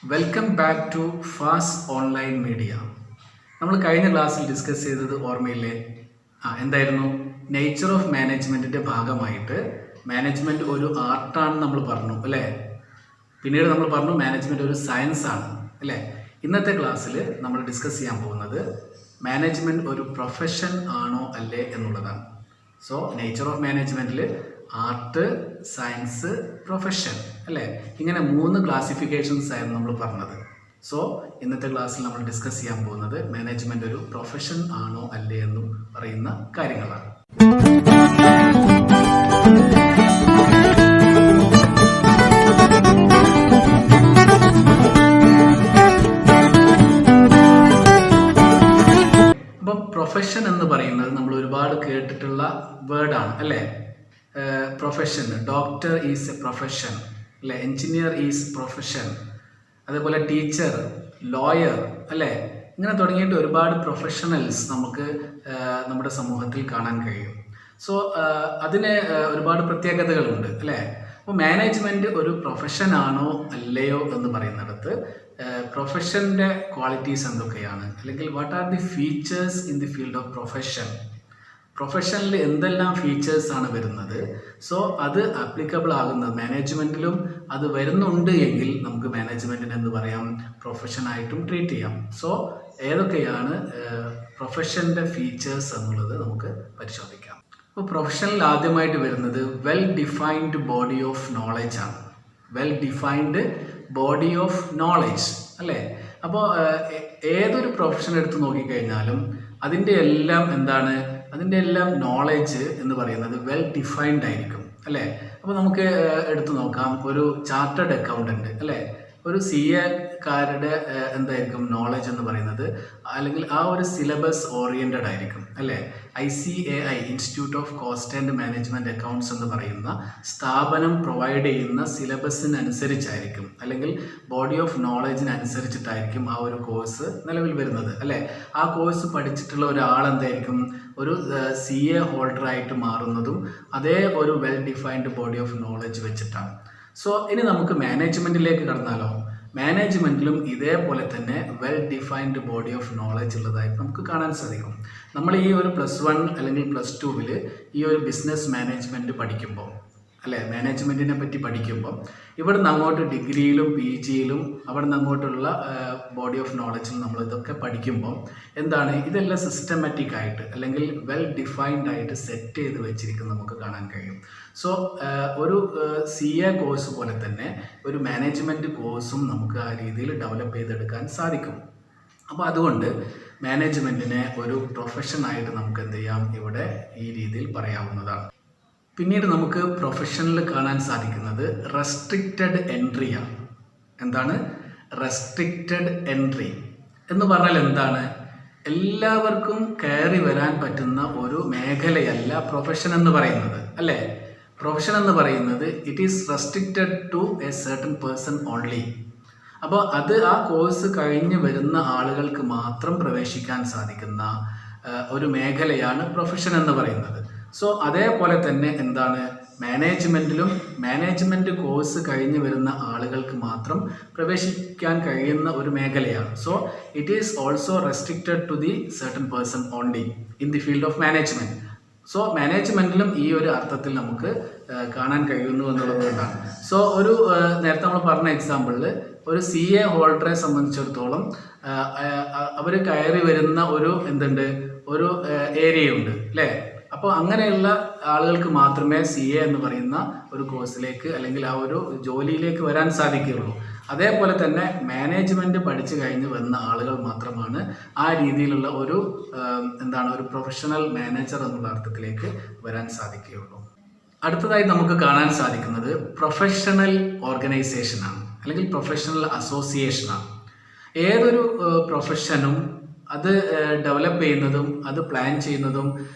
Welcome back to fast online media. നമ്മൾ കഴിഞ്ഞ ക്ലാസ്സിൽ ഡിസ്കസ് ചെയ്തത് ഓർമ്മയില്ലേ? എന്തായിരുന്നു? നേച്ചർ ഓഫ് മാനേജ്മെൻറ്റിൻ്റെ ഭാഗമായിട്ട് മാനേജ്മെൻറ്റ് ഒരു ആർട്ടാണെന്ന് നമ്മൾ പറഞ്ഞു അല്ലേ? പിന്നീട് നമ്മൾ പറഞ്ഞു മാനേജ്മെൻറ്റ് ഒരു സയൻസ് ആണ് അല്ലേ? ഇന്നത്തെ ക്ലാസ്സിൽ നമ്മൾ ഡിസ്കസ് ചെയ്യാൻ പോകുന്നത് മാനേജ്മെൻറ്റ് ഒരു പ്രൊഫഷൻ ആണോ അല്ലേ എന്നുള്ളതാണ്. സോ നേച്ചർ ഓഫ് മാനേജ്മെൻറ്റിൽ ആർട്ട്, സയൻസ്, പ്രൊഫഷൻ അല്ലേ, ഇങ്ങനെ 3 ക്ലാസിഫിക്കേഷൻസ് ആയിരുന്നു നമ്മൾ പറഞ്ഞത്. സോ ഇന്നത്തെ ക്ലാസ്സിൽ നമ്മൾ ഡിസ്കസ് ചെയ്യാൻ പോകുന്നത് മാനേജ്മെൻറ്റ് ഒരു പ്രൊഫഷൻ ആണോ അല്ലേ എന്നും പറയുന്ന കാര്യങ്ങളാണ്. അപ്പം പ്രൊഫഷൻ എന്ന് പറയുന്നത് നമ്മൾ ഒരുപാട് കേട്ടിട്ടുള്ള വേർഡാണ് അല്ലേ? Profession, doctor is A profession അല്ലേ, എൻജിനീയർ ഈസ് പ്രൊഫഷൻ, അതേപോലെ ടീച്ചർ, ലോയർ അല്ലേ, ഇങ്ങനെ തുടങ്ങിയിട്ട് ഒരുപാട് പ്രൊഫഷണൽസ് നമുക്ക് നമ്മുടെ സമൂഹത്തിൽ കാണാൻ കഴിയും. സോ അതിന് ഒരുപാട് പ്രത്യേകതകളുണ്ട് അല്ലേ? അപ്പോൾ മാനേജ്മെൻറ്റ് ഒരു പ്രൊഫഷൻ ആണോ അല്ലയോ എന്ന് പറയുന്നിടത്ത് പ്രൊഫഷൻ്റെ ക്വാളിറ്റീസ് എന്തൊക്കെയാണ്, അല്ലെങ്കിൽ what are the features in the field of profession, പ്രൊഫഷനിൽ എന്തെല്ലാം ഫീച്ചേഴ്സാണ് വരുന്നത്, സോ അത് ആപ്ലിക്കബിൾ ആകുന്നത് മാനേജ്മെൻറ്റിലും അത് വരുന്നുണ്ട് എങ്കിൽ നമുക്ക് മാനേജ്മെൻറ്റിന് എന്ത് പറയാം, പ്രൊഫഷനായിട്ടും ട്രീറ്റ് ചെയ്യാം. സോ ഏതൊക്കെയാണ് പ്രൊഫഷൻ്റെ ഫീച്ചേഴ്സ് എന്നുള്ളത് നമുക്ക് പരിശോധിക്കാം. അപ്പോൾ പ്രൊഫഷനിൽ ആദ്യമായിട്ട് വരുന്നത് well defined body of knowledge ആണ്. Well defined body of knowledge അല്ലേ? അപ്പോൾ ഏതൊരു പ്രൊഫഷൻ എടുത്ത് നോക്കിക്കഴിഞ്ഞാലും അതിൻ്റെ എല്ലാം എന്താണ്, അതിൻ്റെ എല്ലാം നോളജ് എന്ന് പറയുന്നത് വെൽ ഡിഫൈൻഡ് ആയിരിക്കും അല്ലേ? അപ്പോൾ നമുക്ക് എടുത്തു നോക്കാം, ഒരു ചാർട്ടേഡ് അക്കൗണ്ടൻറ്റ് അല്ലേ, ഒരു CA-കാരുടെ എന്തായിരിക്കും നോളജ് എന്ന് പറയുന്നത്, അല്ലെങ്കിൽ ആ ഒരു സിലബസ് ഓറിയൻറ്റഡ് ആയിരിക്കും അല്ലേ? ICAI, institute of cost and management accounts എന്ന് പറയുന്ന സ്ഥാപനം പ്രൊവൈഡ് ചെയ്യുന്ന സിലബസിനനുസരിച്ചായിരിക്കും, അല്ലെങ്കിൽ ബോഡി ഓഫ് നോളജിനനുസരിച്ചിട്ടായിരിക്കും ആ ഒരു കോഴ്സ് നിലവിൽ വരുന്നത് അല്ലേ? ആ കോഴ്സ് പഠിച്ചിട്ടുള്ള ഒരാൾ എന്തായിരിക്കും, ഒരു CA ഹോൾഡറായിട്ട് മാറുന്നതും അതേ ഒരു well defined body of knowledge വെച്ചിട്ടാണ്. സോ ഇനി നമുക്ക് മാനേജ്മെൻറ്റിലേക്ക് കടന്നാലോ? മാനേജ്മെൻറ്റിലും ഇതേപോലെ തന്നെ well defined body of knowledge ഉള്ളതായിട്ട് നമുക്ക് കാണാൻ സാധിക്കും. നമ്മൾ ഈ ഒരു +1 അല്ലെങ്കിൽ +2 ഈ ഒരു ബിസിനസ് മാനേജ്മെൻറ്റ് പഠിക്കുമ്പോൾ അല്ലേ, മാനേജ്മെൻറ്റിനെ പറ്റി പഠിക്കുമ്പോൾ ഇവിടുന്ന് അങ്ങോട്ട് ഡിഗ്രിയിലും PGയിലും അവിടുന്ന് അങ്ങോട്ടുള്ള ബോഡി ഓഫ് നോളജിൽ നമ്മൾ ഇതൊക്കെ പഠിക്കുമ്പോൾ എന്താണ്, ഇതെല്ലാം സിസ്റ്റമാറ്റിക് ആയിട്ട് അല്ലെങ്കിൽ വെൽ ഡിഫൈൻഡ് ആയിട്ട് സെറ്റ് ചെയ്ത് വെച്ചിരിക്കുന്നത് നമുക്ക് കാണാൻ കഴിയും. സോ ഒരു CA കോഴ്സ് പോലെ തന്നെ ഒരു മാനേജ്മെൻറ്റ് കോഴ്സും നമുക്ക് ആ രീതിയിൽ ഡെവലപ്പ് ചെയ്തെടുക്കാൻ സാധിക്കും. അപ്പോൾ അതുകൊണ്ട് മാനേജ്മെൻറ്റിനെ ഒരു പ്രൊഫഷനായിട്ട് നമുക്ക് എന്ത് ചെയ്യാം, ഇവിടെ ഈ രീതിയിൽ പറയാവുന്നതാണ്. പിന്നീട് നമുക്ക് പ്രൊഫഷനിൽ കാണാൻ സാധിക്കുന്നത് റെസ്ട്രിക്റ്റഡ് എൻട്രിയാണ്. എന്താണ് റെസ്ട്രിക്റ്റഡ് എൻട്രി എന്ന് പറഞ്ഞാൽ എന്താണ്? എല്ലാവർക്കും കയറി വരാൻ പറ്റുന്ന ഒരു മേഖലയല്ല പ്രൊഫഷൻ എന്ന് പറയുന്നത് അല്ലേ? പ്രൊഫഷൻ എന്ന് പറയുന്നത് it is restricted to a certain person only. അപ്പോൾ അത് ആ കോഴ്സ് കഴിഞ്ഞ് വരുന്ന ആളുകൾക്ക് മാത്രം പ്രവേശിക്കാൻ സാധിക്കുന്ന ഒരു മേഖലയാണ് പ്രൊഫഷൻ എന്ന് പറയുന്നത്. സോ അതേപോലെ തന്നെ എന്താണ്, മാനേജ്മെൻറ്റിലും മാനേജ്മെൻറ്റ് കോഴ്സ് കഴിഞ്ഞ് വരുന്ന ആളുകൾക്ക് മാത്രം പ്രവേശിക്കാൻ കഴിയുന്ന ഒരു മേഖലയാണ്. So it is also restricted to the certain person only in the field of management. So മാനേജ്മെൻറ്റിലും ഈ ഒരു അർത്ഥത്തിൽ നമുക്ക് കാണാൻ കഴിയുന്നു എന്നുള്ളത് കൊണ്ടാണ്. സോ ഒരു നേരത്തെ നമ്മൾ പറഞ്ഞ എക്സാമ്പിളിൽ ഒരു CA ഹോൾഡറെ സംബന്ധിച്ചിടത്തോളം അവർ കയറി വരുന്ന ഒരു ഒരു ഏരിയയുണ്ട് അല്ലേ? അപ്പോൾ അങ്ങനെയുള്ള ആളുകൾക്ക് മാത്രമേ CA എന്ന് പറയുന്ന ഒരു കോഴ്സിലേക്ക് അല്ലെങ്കിൽ ആ ഒരു ജോലിയിലേക്ക് വരാൻ സാധിക്കുകയുള്ളൂ. അതേപോലെ തന്നെ മാനേജ്മെൻറ്റ് പഠിച്ചു കഴിഞ്ഞ് വന്ന ആളുകൾ മാത്രമാണ് ആ രീതിയിലുള്ള ഒരു ഒരു പ്രൊഫഷണൽ മാനേജർ എന്നുള്ള അർത്ഥത്തിലേക്ക് വരാൻ സാധിക്കുകയുള്ളൂ. അടുത്തതായി നമുക്ക് കാണാൻ സാധിക്കുന്നത് പ്രൊഫഷണൽ ഓർഗനൈസേഷനാണ് അല്ലെങ്കിൽ പ്രൊഫഷണൽ അസോസിയേഷനാണ്. ഏതൊരു പ്രൊഫഷനും അത് ഡെവലപ്പ് ചെയ്യുന്നതും അത് പ്ലാൻ ചെയ്യുന്നതും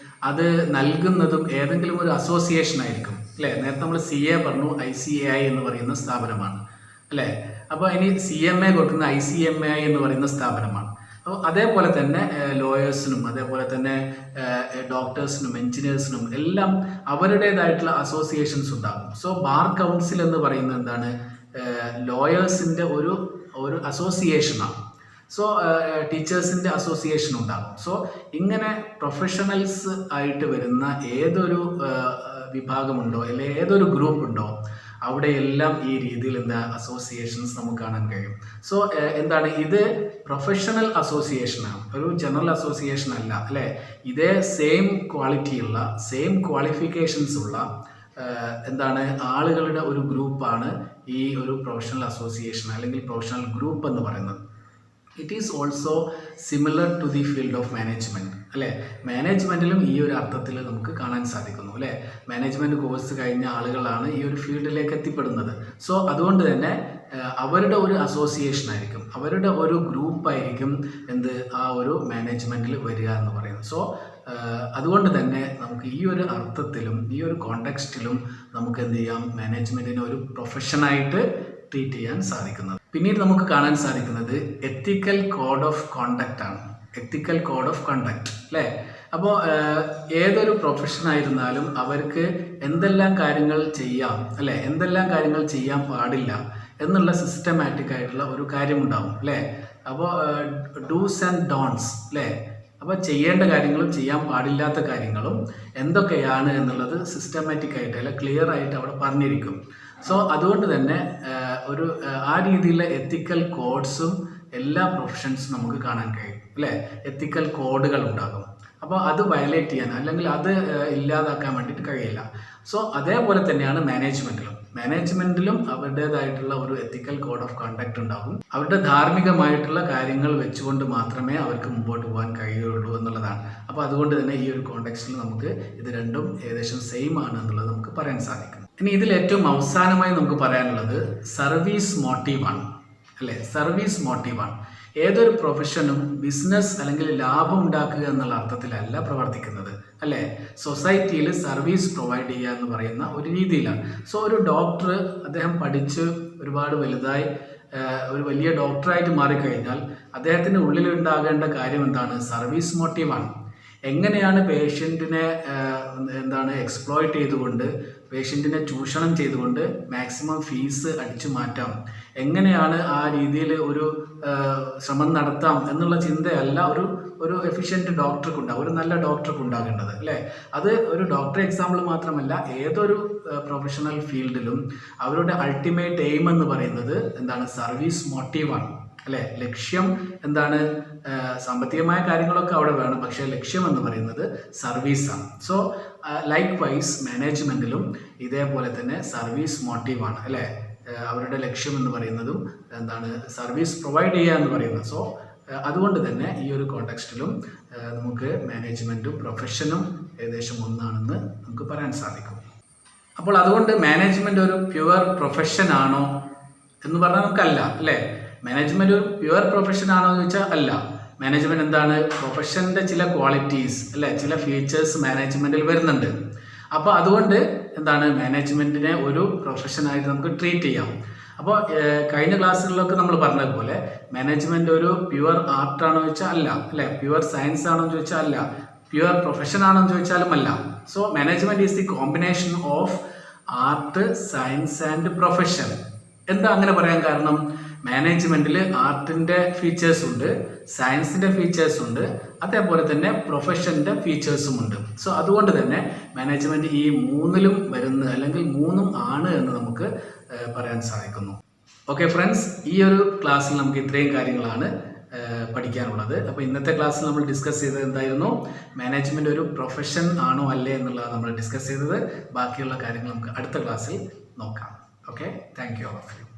അത് നൽകുന്നതും ഏതെങ്കിലും ഒരു അസോസിയേഷൻ ആയിരിക്കും അല്ലേ? നേരത്തെ നമ്മൾ CA പറഞ്ഞു, ICAI എന്ന് പറയുന്ന സ്ഥാപനമാണ് അല്ലേ? അപ്പോൾ ഇനി CMA കൊടുക്കുന്ന ICMAI എന്ന് പറയുന്ന സ്ഥാപനമാണ്. അപ്പോൾ അതേപോലെ തന്നെ ലോയേഴ്സിനും അതേപോലെ തന്നെ ഡോക്ടേഴ്സിനും എഞ്ചിനീയേഴ്സിനും എല്ലാം അവരുടേതായിട്ടുള്ള അസോസിയേഷൻസ് ഉണ്ടാകും. സോ ബാർ കൗൺസിൽ എന്ന് പറയുന്നത് എന്താണ്, ലോയേഴ്സിൻ്റെ ഒരു ഒരു അസോസിയേഷനാണ്. സോ ടീച്ചേഴ്സിൻ്റെ അസോസിയേഷൻ ഉണ്ടാകും. സോ ഇങ്ങനെ പ്രൊഫഷണൽസ് ആയിട്ട് വരുന്ന ഏതൊരു വിഭാഗമുണ്ടോ അല്ലെങ്കിൽ ഏതൊരു ഗ്രൂപ്പ് ഉണ്ടോ അവിടെയെല്ലാം ഈ രീതിയിൽ അസോസിയേഷൻസ് നമുക്ക് കാണാൻ കഴിയും. സോ എന്താണ് ഇത് പ്രൊഫഷണൽ അസോസിയേഷനാണ്, ഒരു ജനറൽ അസോസിയേഷൻ അല്ല അല്ലേ. ഇതേ സെയിം ക്വാളിറ്റിയുള്ള സെയിം ക്വാളിഫിക്കേഷൻസ് ഉള്ള ആളുകളുടെ ഒരു ഗ്രൂപ്പാണ് ഈ ഒരു പ്രൊഫഷണൽ അസോസിയേഷൻ അല്ലെങ്കിൽ പ്രൊഫഷണൽ ഗ്രൂപ്പ് എന്ന് പറയുന്നത്. It is also similar to the field of management അല്ലേ. മാനേജ്മെൻറ്റിലും ഈ ഒരു അർത്ഥത്തിൽ നമുക്ക് കാണാൻ സാധിക്കുന്നു അല്ലേ. മാനേജ്മെൻറ്റ് കോഴ്സ് കഴിഞ്ഞ ആളുകളാണ് ഈ ഒരു ഫീൽഡിലേക്ക് എത്തിപ്പെടുന്നത്. സോ അതുകൊണ്ട് തന്നെ അവരുടെ ഒരു അസോസിയേഷൻ ആയിരിക്കും, അവരുടെ ഒരു ഗ്രൂപ്പായിരിക്കും ആ ഒരു മാനേജ്മെൻറ്റിൽ വരിക എന്ന് പറയുന്നത്. സോ അതുകൊണ്ട് തന്നെ നമുക്ക് ഈ ഒരു അർത്ഥത്തിലും ഈ ഒരു കോണ്ടെക്സ്റ്റിലും നമുക്ക് മാനേജ്മെൻറ്റിനെ ഒരു പ്രൊഫഷനായിട്ട് ട്രീറ്റ് ചെയ്യാൻ സാധിക്കുന്നത്. പിന്നീട് നമുക്ക് കാണാൻ സാധിക്കുന്നത് എത്തിക്കൽ കോഡ് ഓഫ് കോണ്ടക്റ്റ് ആണ്. എത്തിക്കൽ കോഡ് ഓഫ് കോണ്ടക്റ്റ് അല്ലേ. അപ്പോൾ ഏതൊരു പ്രൊഫഷനായിരുന്നാലും അവർക്ക് എന്തെല്ലാം കാര്യങ്ങൾ ചെയ്യാം അല്ലേ, എന്തെല്ലാം കാര്യങ്ങൾ ചെയ്യാൻ പാടില്ല എന്നുള്ള സിസ്റ്റമാറ്റിക് ആയിട്ടുള്ള ഒരു കാര്യമുണ്ടാവും അല്ലേ. അപ്പോൾ ഡൂസ് ആൻഡ് ഡോൺസ് അല്ലേ. അപ്പോൾ ചെയ്യേണ്ട കാര്യങ്ങളും ചെയ്യാൻ പാടില്ലാത്ത കാര്യങ്ങളും എന്തൊക്കെയാണ് എന്നുള്ളത് സിസ്റ്റമാറ്റിക് ആയിട്ട് അല്ല ക്ലിയർ ആയിട്ട് അവിടെ പറഞ്ഞിരിക്കും. സോ അതുകൊണ്ട് തന്നെ ആ രീതിയിലുള്ള എത്തിക്കൽ കോഡ്സും എല്ലാ പ്രൊഫഷൻസും നമുക്ക് കാണാൻ കഴിയും അല്ലേ. എത്തിക്കൽ കോഡുകൾ ഉണ്ടാകും. അപ്പോൾ അത് വയലേറ്റ് ചെയ്യാൻ അല്ലെങ്കിൽ അത് ഇല്ലാതാക്കാൻ വേണ്ടിയിട്ട് കഴിയില്ല. സോ അതേപോലെ തന്നെയാണ് മാനേജ്മെൻറ്റിലും അവരുടേതായിട്ടുള്ള ഒരു എത്തിക്കൽ കോഡ് ഓഫ് കണ്ടക്ട് ഉണ്ടാകും. അവരുടെ ധാർമ്മികമായിട്ടുള്ള കാര്യങ്ങൾ വെച്ചുകൊണ്ട് മാത്രമേ അവർക്ക് മുമ്പോട്ട് പോകാൻ കഴിയുള്ളൂ എന്നുള്ളതാണ്. അപ്പോൾ അതുകൊണ്ട് തന്നെ ഈ ഒരു കോണ്ടെക്സ്റ്റിൽ നമുക്ക് ഇത് രണ്ടും ഏകദേശം സെയിം ആണ് എന്നുള്ളത് നമുക്ക് പറയാൻ സാധിക്കും. ഇനി ഇതിൽ ഏറ്റവും അവസാനമായി നമുക്ക് പറയാനുള്ളത് സർവീസ് മോട്ടീവാണ് അല്ലേ. സർവീസ് മോട്ടീവാണ്. ഏതൊരു പ്രൊഫഷനും ബിസിനസ് അല്ലെങ്കിൽ ലാഭം ഉണ്ടാക്കുക എന്നുള്ള അർത്ഥത്തിലല്ല പ്രവർത്തിക്കുന്നത് അല്ലേ. സൊസൈറ്റിയിൽ സർവീസ് പ്രൊവൈഡ് ചെയ്യുക എന്ന് പറയുന്ന ഒരു രീതിയിലാണ്. സോ ഒരു ഡോക്ടർ അദ്ദേഹം പഠിച്ച് ഒരുപാട് വലുതായി ഒരു വലിയ ഡോക്ടറായിട്ട് മാറിക്കഴിഞ്ഞാൽ അദ്ദേഹത്തിൻ്റെ ഉള്ളിലുണ്ടാകേണ്ട കാര്യം സർവീസ് മോട്ടീവാണ്. എങ്ങനെയാണ് പേഷ്യൻറ്റിനെ എക്സ്പ്ലോയിറ്റ് ചെയ്തുകൊണ്ട് പേഷ്യൻറ്റിനെ ചൂഷണം ചെയ്തുകൊണ്ട് മാക്സിമം ഫീസ് അടിച്ചു മാറ്റാം, എങ്ങനെയാണ് ആ രീതിയിൽ ഒരു ശ്രമം നടത്താം എന്നുള്ള ചിന്തയല്ല ഒരു എഫിഷ്യൻറ്റ് ഡോക്ടർക്കുണ്ടാകും, ഒരു നല്ല ഡോക്ടർക്കുണ്ടാകേണ്ടത് അല്ലേ. അത് ഒരു ഡോക്ടർ എക്സാമ്പിൾ മാത്രമല്ല, ഏതൊരു പ്രൊഫഷണൽ ഫീൽഡിലും അവരുടെ അൾട്ടിമേറ്റ് എയിം എന്ന് പറയുന്നത് സർവീസ് മോട്ടീവാണ് അല്ലേ. ലക്ഷ്യം സാമ്പത്തികമായ കാര്യങ്ങളൊക്കെ അവിടെ വേണം, പക്ഷേ ലക്ഷ്യം എന്ന് പറയുന്നത് സർവീസാണ്. സോ ലൈക്ക് വൈസ് മാനേജ്മെൻറ്റിലും ഇതേപോലെ തന്നെ സർവീസ് മോട്ടീവാണ് അല്ലേ. അവരുടെ ലക്ഷ്യം എന്ന് പറയുന്നതും സർവീസ് പ്രൊവൈഡ് ചെയ്യുക എന്ന് പറയുന്നത്. സോ അതുകൊണ്ട് തന്നെ ഈ ഒരു കോണ്ടെക്സ്റ്റിലും നമുക്ക് മാനേജ്മെൻറ്റും പ്രൊഫഷനും ഏകദേശം ഒന്നാണെന്ന് നമുക്ക് പറയാൻ സാധിക്കും. അപ്പോൾ അതുകൊണ്ട് മാനേജ്മെൻറ്റ് ഒരു പ്യുവർ പ്രൊഫഷൻ ആണോ എന്ന് പറഞ്ഞാൽ നമുക്കല്ല അല്ലേ. മാനേജ്മെൻറ്റ് ഒരു പ്യുവർ പ്രൊഫഷൻ ആണോ എന്ന് ചോദിച്ചാൽ അല്ല. മാനേജ്മെൻറ്റ് പ്രൊഫഷൻ്റെ ചില ക്വാളിറ്റീസ് അല്ലേ, ചില ഫീച്ചേഴ്സ് മാനേജ്മെൻറ്റിൽ വരുന്നുണ്ട്. അപ്പോൾ അതുകൊണ്ട് മാനേജ്മെൻറ്റിനെ ഒരു പ്രൊഫഷനായിട്ട് നമുക്ക് ട്രീറ്റ് ചെയ്യാം. അപ്പോൾ കഴിഞ്ഞ ക്ലാസ്സുകളിലൊക്കെ നമ്മൾ പറഞ്ഞതുപോലെ മാനേജ്മെൻറ്റ് ഒരു പ്യുവർ ആർട്ടാണോ എന്ന് ചോദിച്ചാൽ അല്ല അല്ലേ. പ്യുവർ സയൻസ് ആണോ എന്ന് ചോദിച്ചാൽ അല്ല. പ്യുവർ പ്രൊഫഷൻ ആണോ എന്ന് ചോദിച്ചാലും അല്ല. So management is the combination of art, science and profession. എന്താ അങ്ങനെ പറയാൻ കാരണം? മാനേജ്മെൻറ്റിൽ ആർട്ടിൻ്റെ ഫീച്ചേഴ്സ് ഉണ്ട്, സയൻസിൻ്റെ ഫീച്ചേഴ്സ് ഉണ്ട്, അതേപോലെ തന്നെ പ്രൊഫഷൻ്റെ ഫീച്ചേഴ്സും ഉണ്ട്. സോ അതുകൊണ്ട് തന്നെ മാനേജ്മെൻറ്റ് ഈ മൂന്നിലും വരുന്ന അല്ലെങ്കിൽ മൂന്നും ആണ് എന്ന് നമുക്ക് പറയാൻ സാധിക്കുന്നു. ഓക്കെ ഫ്രണ്ട്സ്, ഈ ഒരു ക്ലാസ്സിൽ നമുക്ക് ഇത്രയും കാര്യങ്ങളാണ് പഠിക്കാനുള്ളത്. അപ്പോൾ ഇന്നത്തെ ക്ലാസ്സിൽ നമ്മൾ ഡിസ്കസ് ചെയ്തത് എന്തായിരുന്നു? മാനേജ്മെൻറ്റ് ഒരു പ്രൊഫഷൻ ആണോ അല്ലേ എന്നുള്ളത് നമ്മൾ ഡിസ്കസ് ചെയ്തത്. ബാക്കിയുള്ള കാര്യങ്ങൾ നമുക്ക് അടുത്ത ക്ലാസ്സിൽ നോക്കാം. Okay, thank you all of U.